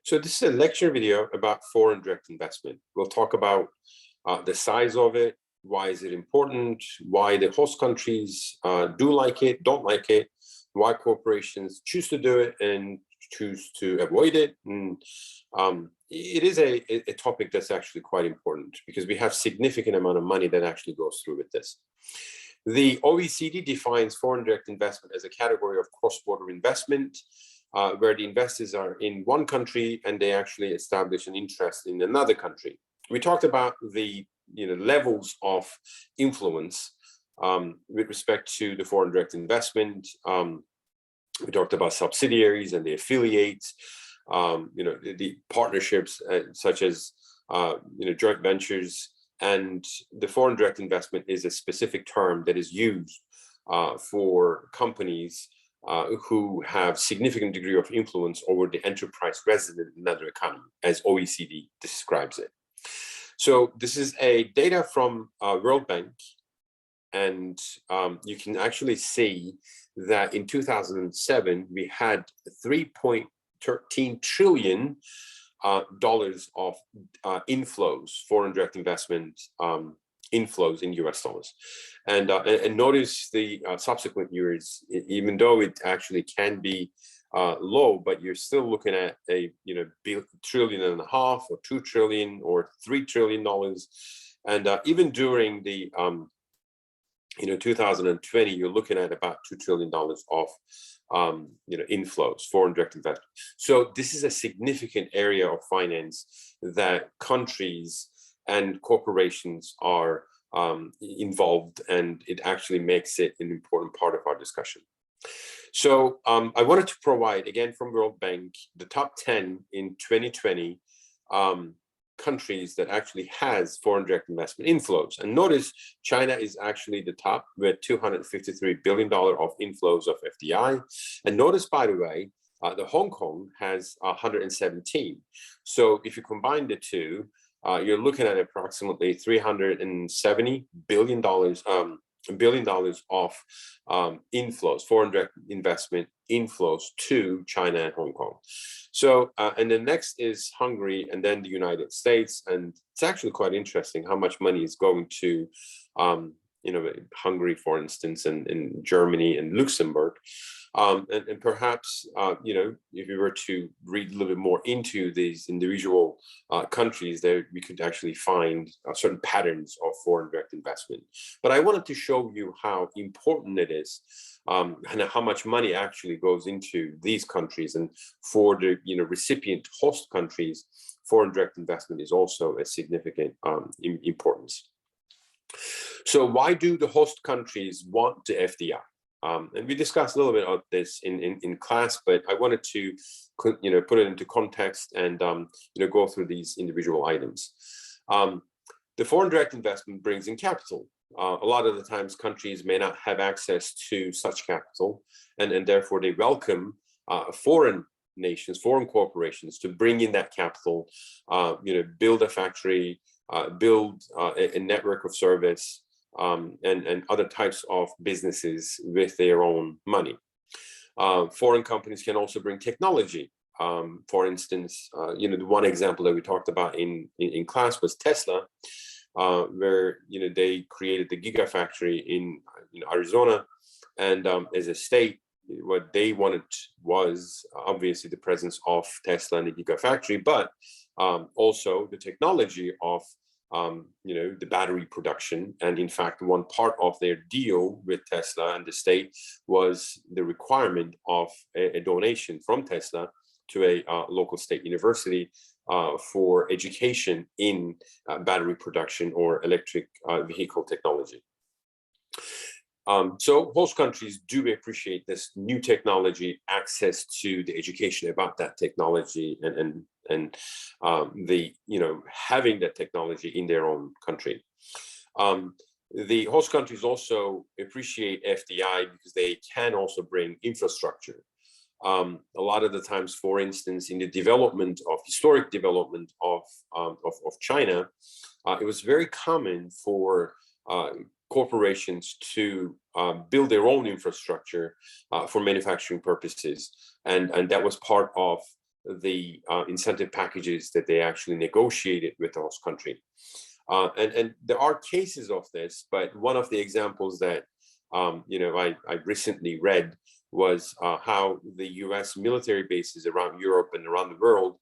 So this is a lecture video about foreign direct investment. We'll talk about the size of it, why is it important, why the host countries do like it, don't like it, why corporations choose to do it and choose to avoid it. And it is a topic that's actually quite important because we have significant amount of money that actually goes through with this. The OECD defines foreign direct investment as a category of cross-border investment where the investors are in one country and they actually establish an interest in another country. We talked about the levels of influence with respect to the foreign direct investment. We talked about subsidiaries and the affiliates, the partnerships such as joint ventures, and the foreign direct investment is a specific term that is used for companies who have significant degree of influence over the enterprise resident in another economy, as OECD describes it. So this is a data from World Bank, and you can actually see that in 2007 we had $3.13 trillion dollars of inflows, foreign direct investment inflows in US dollars. And notice the subsequent years, even though it actually can be low, but you're still looking at a $1.5 trillion or $2 trillion or $3 trillion. And even during the 2020, you're looking at about $2 trillion of inflows, foreign direct investment. So this is a significant area of finance that countries and corporations are involved, and it actually makes it an important part of our discussion. So I wanted to provide, again, from World Bank, the top 10 in 2020 countries that actually has foreign direct investment inflows. And notice China is actually the top with $253 billion of inflows of FDI. And notice, by the way, the Hong Kong has 117. So if you combine the two, you're looking at approximately $370 billion of inflows, foreign direct investment inflows to China and Hong Kong. So, and the next is Hungary, and then the United States. And it's actually quite interesting how much money is going to, Hungary, for instance, and Germany and Luxembourg. And perhaps, if you were to read a little bit more into these individual countries, there we could actually find certain patterns of foreign direct investment. But I wanted to show you how important it is and how much money actually goes into these countries. And for the recipient host countries, foreign direct investment is also a significant importance. So why do the host countries want the FDI? And we discussed a little bit of this in class, but I wanted to, put it into context and, go through these individual items. The foreign direct investment brings in capital. A lot of the times countries may not have access to such capital, and therefore they welcome foreign nations, foreign corporations to bring in that capital, build a factory, build a network of service, and other types of businesses with their own money. Foreign companies can also bring technology. For instance, the one example that we talked about in class was Tesla, where they created the Gigafactory in Arizona, and as a state, what they wanted was obviously the presence of Tesla and the Gigafactory, but also the technology of the battery production. And in fact, one part of their deal with Tesla and the state was the requirement of a donation from Tesla to a local state university for education in battery production or electric vehicle technology. So host countries do appreciate this new technology, access to the education about that technology, and having that technology in their own country. The host countries also appreciate FDI because they can also bring infrastructure. A lot of the times, for instance, in the historic development of China, it was very common for corporations to build their own infrastructure for manufacturing purposes, and that was part of the incentive packages that they actually negotiated with the host country. And there are cases of this, but one of the examples that I recently read was how the U.S. military bases around Europe and around the world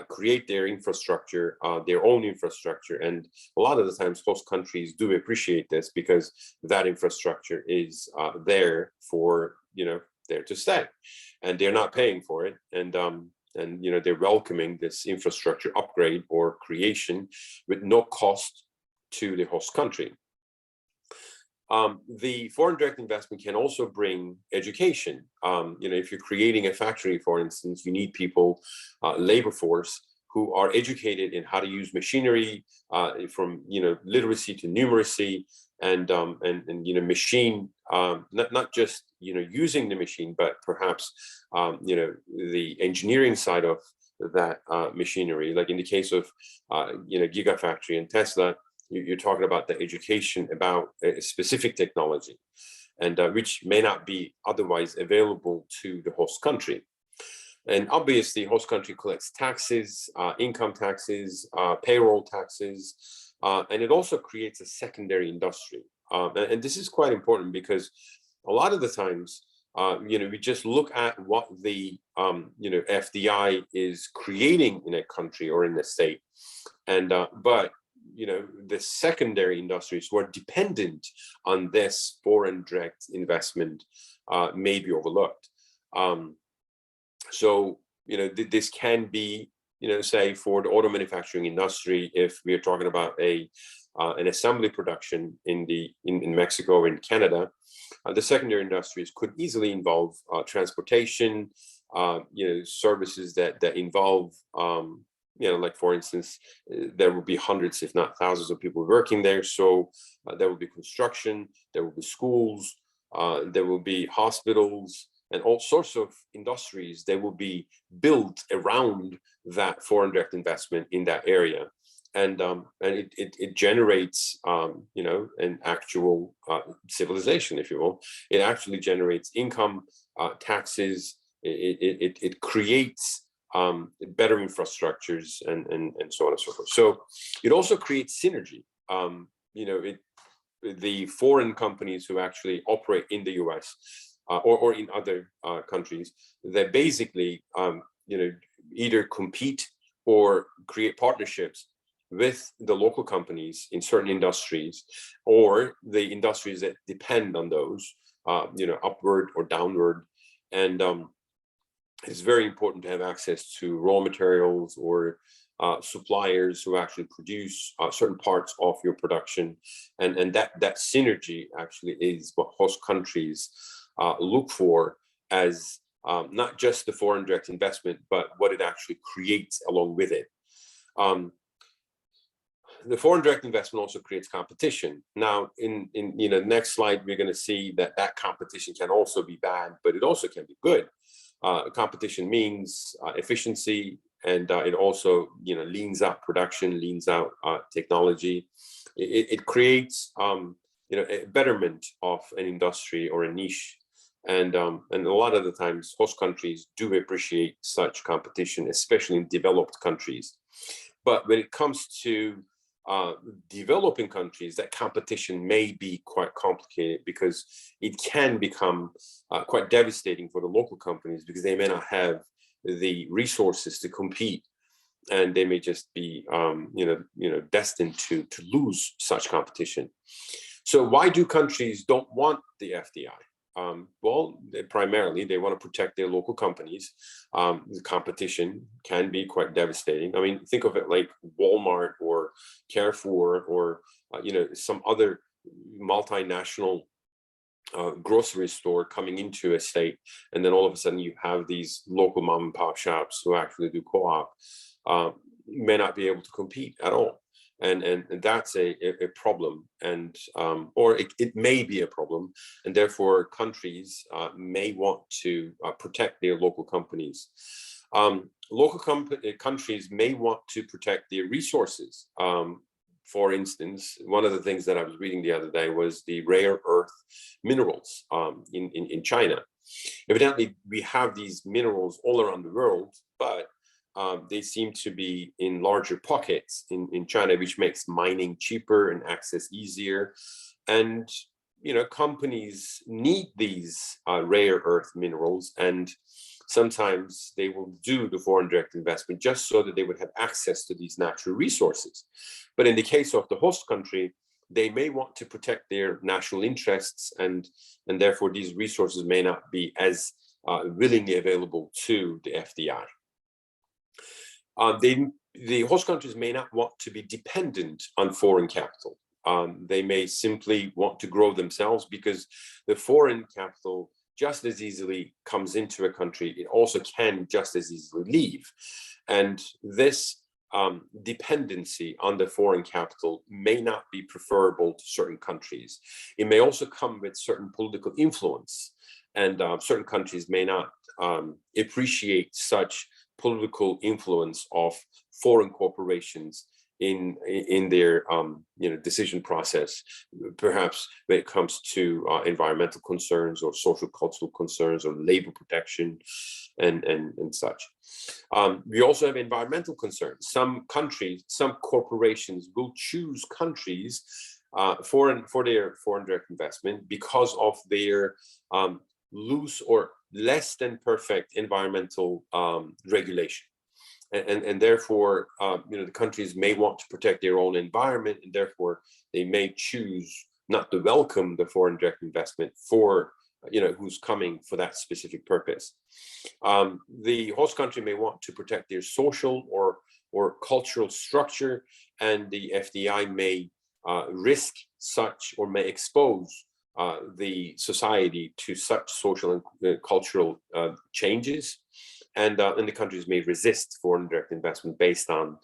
create their infrastructure, their own infrastructure. And a lot of the times host countries do appreciate this because that infrastructure is there for, there to stay, and they're not paying for it. And they're welcoming this infrastructure upgrade or creation with no cost to the host country. The foreign direct investment can also bring education. If you're creating a factory, for instance, you need people, labor force, who are educated in how to use machinery, from literacy to numeracy, and machine, not just using the machine, but perhaps the engineering side of that machinery. Like in the case of Gigafactory and Tesla, you're talking about the education about a specific technology, and which may not be otherwise available to the host country. And obviously, host country collects taxes, income taxes, payroll taxes, and it also creates a secondary industry. And this is quite important because a lot of the times, we just look at what the FDI is creating in a country or in a state, and but the secondary industries who are dependent on this foreign direct investment may be overlooked. So this can be, say for the auto manufacturing industry, if we are talking about an assembly production in Mexico or in Canada, the secondary industries could easily involve transportation, services that involve, like for instance, there will be hundreds, if not thousands, of people working there. So there will be construction, there will be schools, there will be hospitals, and all sorts of industries that will be built around that foreign direct investment in that area. And it generates, an actual civilization, if you will. It actually generates income, taxes. It creates better infrastructures, and so on and so forth. So it also creates synergy. The foreign companies who actually operate in the U.S. Or in other countries, that basically either compete or create partnerships with the local companies in certain industries, or the industries that depend on those, upward or downward. And it's very important to have access to raw materials or suppliers who actually produce certain parts of your production, and that synergy actually is what host countries look for as not just the foreign direct investment, but what it actually creates along with it. The foreign direct investment also creates competition. Now, in the next slide, we're going to see that competition can also be bad, but it also can be good. Competition means efficiency, and it also leans out production, leans out technology. It creates a betterment of an industry or a niche. And a lot of the times, host countries do appreciate such competition, especially in developed countries. But when it comes to developing countries, that competition may be quite complicated, because it can become quite devastating for the local companies, because they may not have the resources to compete, and they may just be destined to lose such competition. So why do countries don't want the FDI? Well, primarily they want to protect their local companies. The competition can be quite devastating. I mean, think of it like Walmart or Carrefour or some other multinational grocery store coming into a state, and then all of a sudden you have these local mom and pop shops who actually do co-op, may not be able to compete at all. And that's a problem, and or it may be a problem, and therefore countries may want to protect their local companies. Countries may want to protect their resources. For instance, one of the things that I was reading the other day was the rare earth minerals in China. Evidently, we have these minerals all around the world, but they seem to be in larger pockets in China, which makes mining cheaper and access easier. And companies need these rare earth minerals, and sometimes they will do the foreign direct investment just so that they would have access to these natural resources. But in the case of the host country, they may want to protect their national interests, and therefore these resources may not be as willingly available to the FDI. The host countries may not want to be dependent on foreign capital. They may simply want to grow themselves, because the foreign capital just as easily comes into a country. It also can just as easily leave. And this dependency on the foreign capital may not be preferable to certain countries. It may also come with certain political influence, and certain countries may not appreciate such political influence of foreign corporations in their decision process, perhaps when it comes to environmental concerns or social cultural concerns or labor protection and such. We also have environmental concerns. Some countries, some corporations will choose countries for their foreign direct investment because of their loose or less than perfect environmental regulation. And therefore, the countries may want to protect their own environment, and therefore they may choose not to welcome the foreign direct investment for, who's coming for that specific purpose. The host country may want to protect their social or cultural structure, and the FDI may risk such or may expose the society to such social and cultural changes. And the countries may resist foreign direct investment based on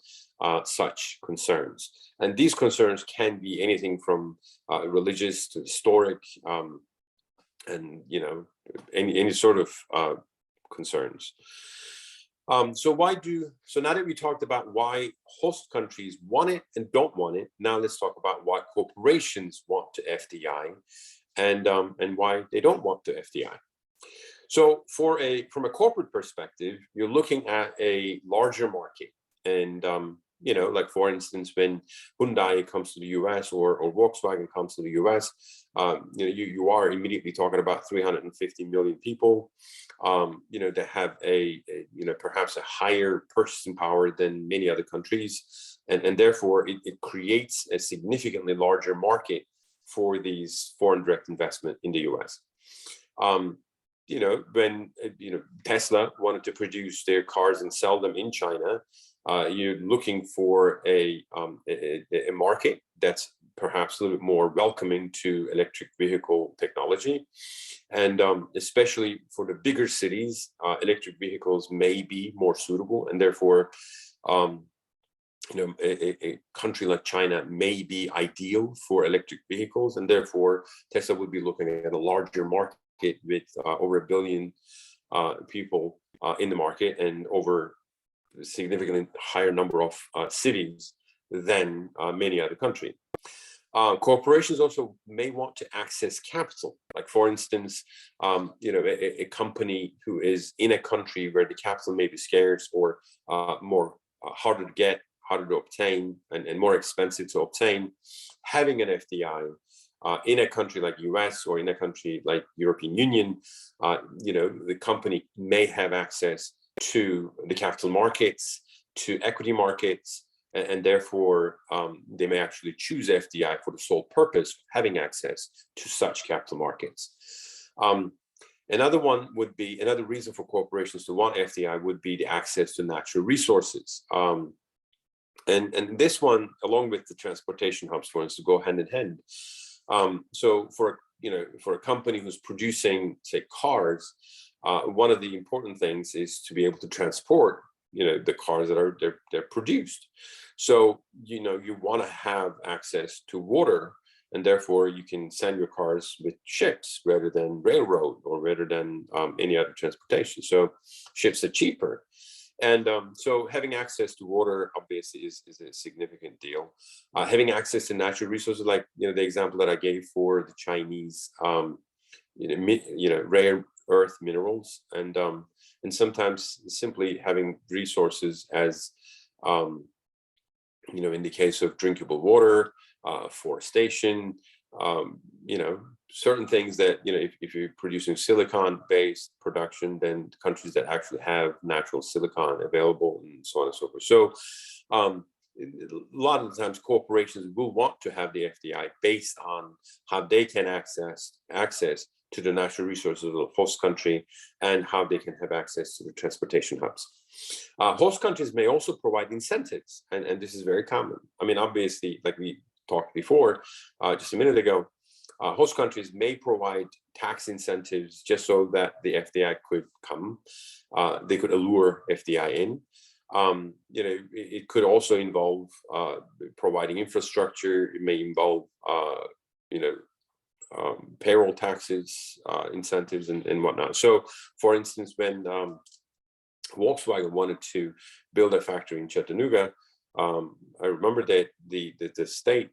such concerns. And these concerns can be anything from religious to historic, and any sort of concerns. So now that we talked about why host countries want it and don't want it, now let's talk about why corporations want to FDI and why they don't want to FDI. So from a corporate perspective, you're looking at a larger market. And, like for instance, when Hyundai comes to the US or Volkswagen comes to the US, you are immediately talking about 350 million people, that have perhaps a higher purchasing power than many other countries. And therefore, it creates a significantly larger market for these foreign direct investment in the US. When Tesla wanted to produce their cars and sell them in China, you're looking for a market that's perhaps a little bit more welcoming to electric vehicle technology. And especially for the bigger cities, electric vehicles may be more suitable, and therefore a country like China may be ideal for electric vehicles, and therefore Tesla would be looking at a larger market with over 1 billion people in the market, and over a significantly higher number of cities than many other countries. Corporations also may want to access capital. Like for instance, a company who is in a country where the capital may be scarce or more harder to get, harder to obtain, and more expensive to obtain, having an FDI in a country like US or in a country like European Union, the company may have access to the capital markets, to equity markets, and therefore they may actually choose FDI for the sole purpose of having access to such capital markets. Another reason for corporations to want FDI would be the access to natural resources. And this one, along with the transportation hubs, for instance, go hand in hand. So for a company who's producing, say, cars, one of the important things is to be able to transport, the cars that they're produced. So, you want to have access to water, and therefore you can send your cars with ships rather than railroad or rather than any other transportation. So ships are cheaper. And so having access to water obviously is a significant deal. Having access to natural resources, like the example that I gave for the Chinese, rare earth minerals, and and sometimes simply having resources as in the case of drinkable water, forestation, certain things that, if you're producing silicon-based production, then countries that actually have natural silicon available and so on and so forth. So a lot of the times corporations will want to have the FDI based on how they can access to the natural resources of the host country and how they can have access to the transportation hubs. Host countries may also provide incentives, and this is very common. I mean, obviously, like we talked before, just a minute ago, host countries may provide tax incentives just so that the FDI could come. They could allure FDI in. It could also involve providing infrastructure. It may involve, payroll taxes, incentives, and whatnot. So, for instance, when Volkswagen wanted to build a factory in Chattanooga, I remember that the state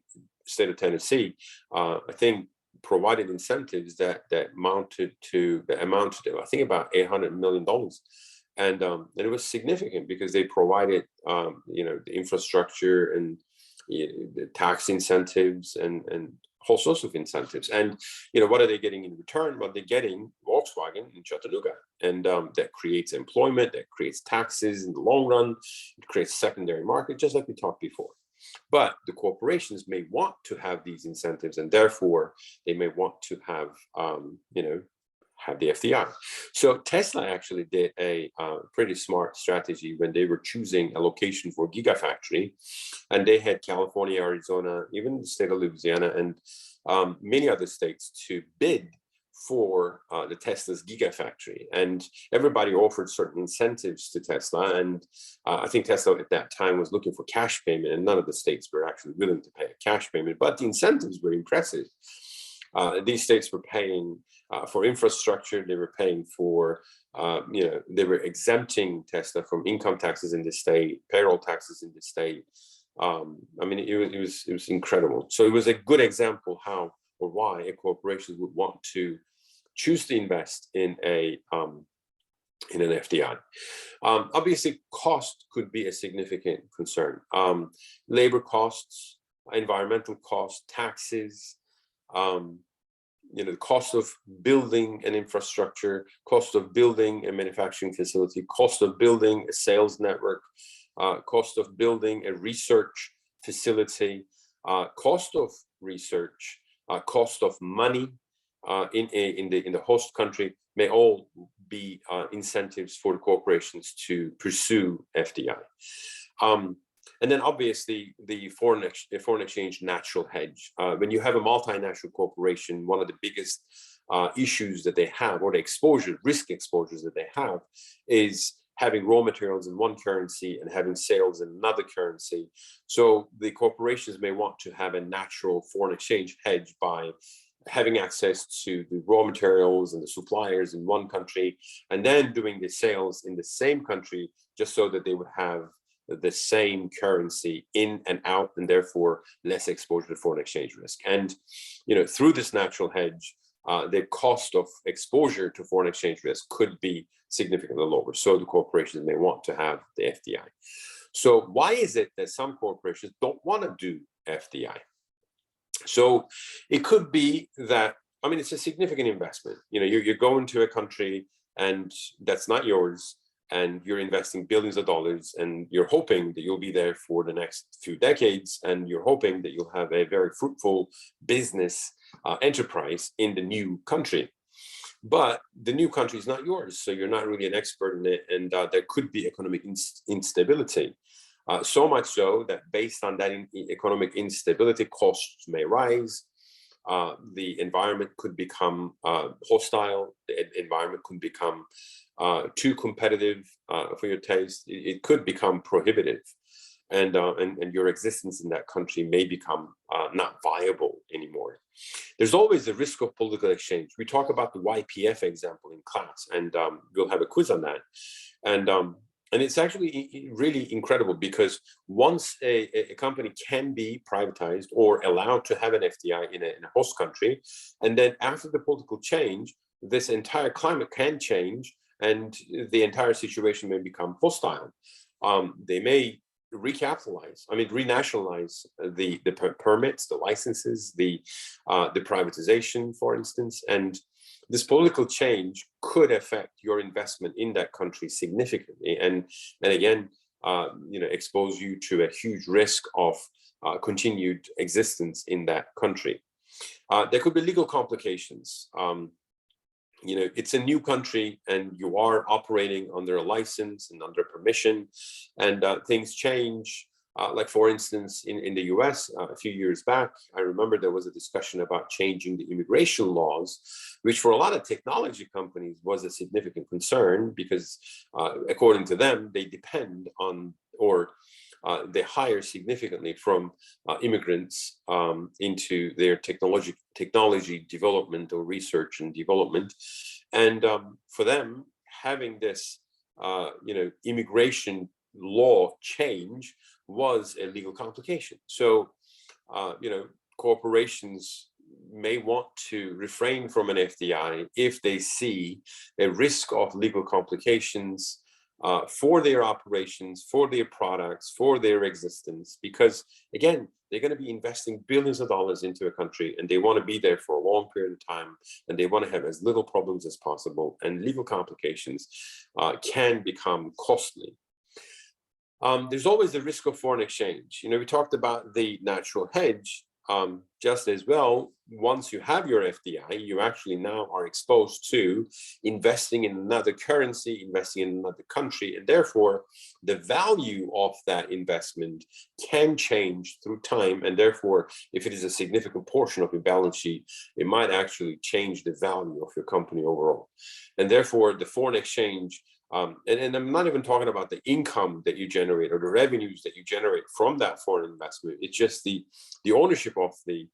of Tennessee, I think, provided incentives that amounted to I think about $800 million. And it was significant because they provided, the infrastructure and the tax incentives and whole sorts of incentives. And, what are they getting in return? Well, they're getting Volkswagen in Chattanooga. And that creates employment, that creates taxes in the long run. It creates secondary market, just like we talked before. But the corporations may want to have these incentives, and therefore they may want to have, have the FDI. So Tesla actually did a pretty smart strategy when they were choosing a location for Gigafactory, and they had California, Arizona, even the state of Louisiana, and many other states to bid for the Tesla's Gigafactory, and everybody offered certain incentives to Tesla. And I think Tesla at that time was looking for cash payment, and none of the states were actually willing to pay a cash payment, but the incentives were impressive. These states were paying for infrastructure. They were paying for, they were exempting Tesla from income taxes in the state, payroll taxes in the state. It was incredible. So it was a good example how or why a corporation would want to choose to invest in an FDI. Obviously, cost could be a significant concern. Labor costs, environmental costs, taxes, the cost of building an infrastructure, cost of building a manufacturing facility, cost of building a sales network, cost of building a research facility, cost of research, cost of money in the host country may all be incentives for the corporations to pursue FDI. And then obviously the foreign exchange natural hedge. When you have a multinational corporation, one of the biggest issues that they have, or the risk exposures that they have, is having raw materials in one currency and having sales in another currency. So the corporations may want to have a natural foreign exchange hedge by having access to the raw materials and the suppliers in one country, and then doing the sales in the same country, just so that they would have the same currency in and out, and therefore less exposure to foreign exchange risk. And through this natural hedge, the cost of exposure to foreign exchange risk could be significantly lower. So the corporations may want to have the FDI. So why is it that some corporations don't want to do FDI? So it could be that, it's a significant investment. You're going to a country and that's not yours, and you're investing billions of dollars, and you're hoping that you'll be there for the next few decades, and you're hoping that you'll have a very fruitful business enterprise in the new country. But the new country is not yours, so you're not really an expert in it, and there could be economic instability. So much so that based on that economic instability, costs may rise. The environment could become hostile. The environment could become too competitive for your taste. It could become prohibitive, and your existence in that country may become not viable anymore. There's always the risk of political exchange. We talk about the YPF example in class, and we'll have a quiz on that. And it's actually really incredible, because once a company can be privatized or allowed to have an FDI in a host country, and then after the political change, this entire climate can change, and the entire situation may become hostile. They may renationalize the permits, the licenses, the privatization, for instance, and this political change could affect your investment in that country significantly, and again, expose you to a huge risk of continued existence in that country. There could be legal complications. It's a new country and you are operating under a license and under permission, and things change. Like, for instance, in the US a few years back, I remember there was a discussion about changing the immigration laws, which for a lot of technology companies was a significant concern because according to them, they depend on, or they hire significantly from immigrants into their technology development or research and development. And for them, having this immigration law change was a legal complication. So corporations may want to refrain from an FDI if they see a risk of legal complications for their operations, for their products, for their existence, because again, they're going to be investing billions of dollars into a country and they want to be there for a long period of time, and they want to have as little problems as possible, and legal complications can become costly. There's always the risk of foreign exchange. We talked about the natural hedge. Just as well, once you have your FDI, you actually now are exposed to investing in another currency, investing in another country, and therefore the value of that investment can change through time. And therefore, if it is a significant portion of your balance sheet, it might actually change the value of your company overall. And therefore, the foreign exchange, and I'm not even talking about the income that you generate or the revenues that you generate from that foreign investment. It's just the ownership of the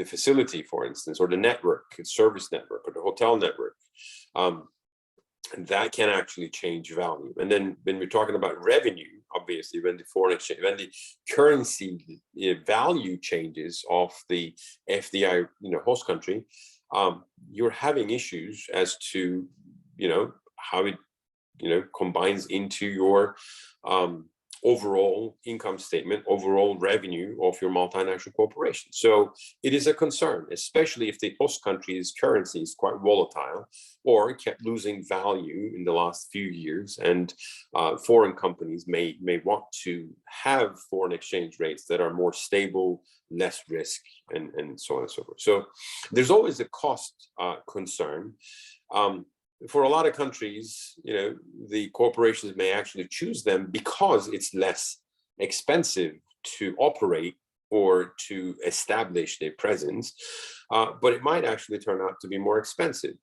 facility, for instance, or the network, service network, or the hotel network. That can actually change value. And then when we're talking about revenue, obviously, when the foreign exchange, when the currency value changes of the FDI, host country, you're having issues as to, how it, combines into your overall income statement, overall revenue of your multinational corporation. So it is a concern, especially if the host country's currency is quite volatile or kept losing value in the last few years. And foreign companies may want to have foreign exchange rates that are more stable, less risk, and so on and so forth. So there's always a cost concern. For a lot of countries, the corporations may actually choose them because it's less expensive to operate or to establish their presence, but it might actually turn out to be more expensive.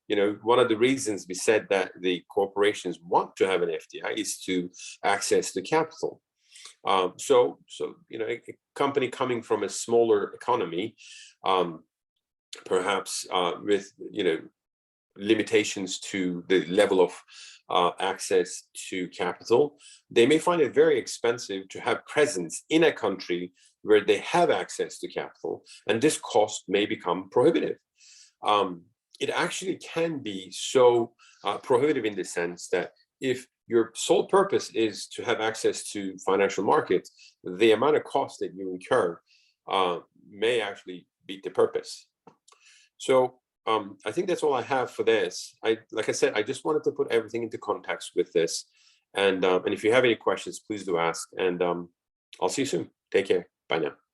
One of the reasons we said that the corporations want to have an FDI is to access the capital. So a company coming from a smaller economy, perhaps with limitations to the level of access to capital, they may find it very expensive to have presence in a country where they have access to capital, and this cost may become prohibitive. It actually can be so prohibitive in the sense that if your sole purpose is to have access to financial markets, the amount of cost that you incur may actually beat the purpose. So I think that's all I have for this. Like I said, I just wanted to put everything into context with this. And if you have any questions, please do ask. And I'll see you soon. Take care. Bye now.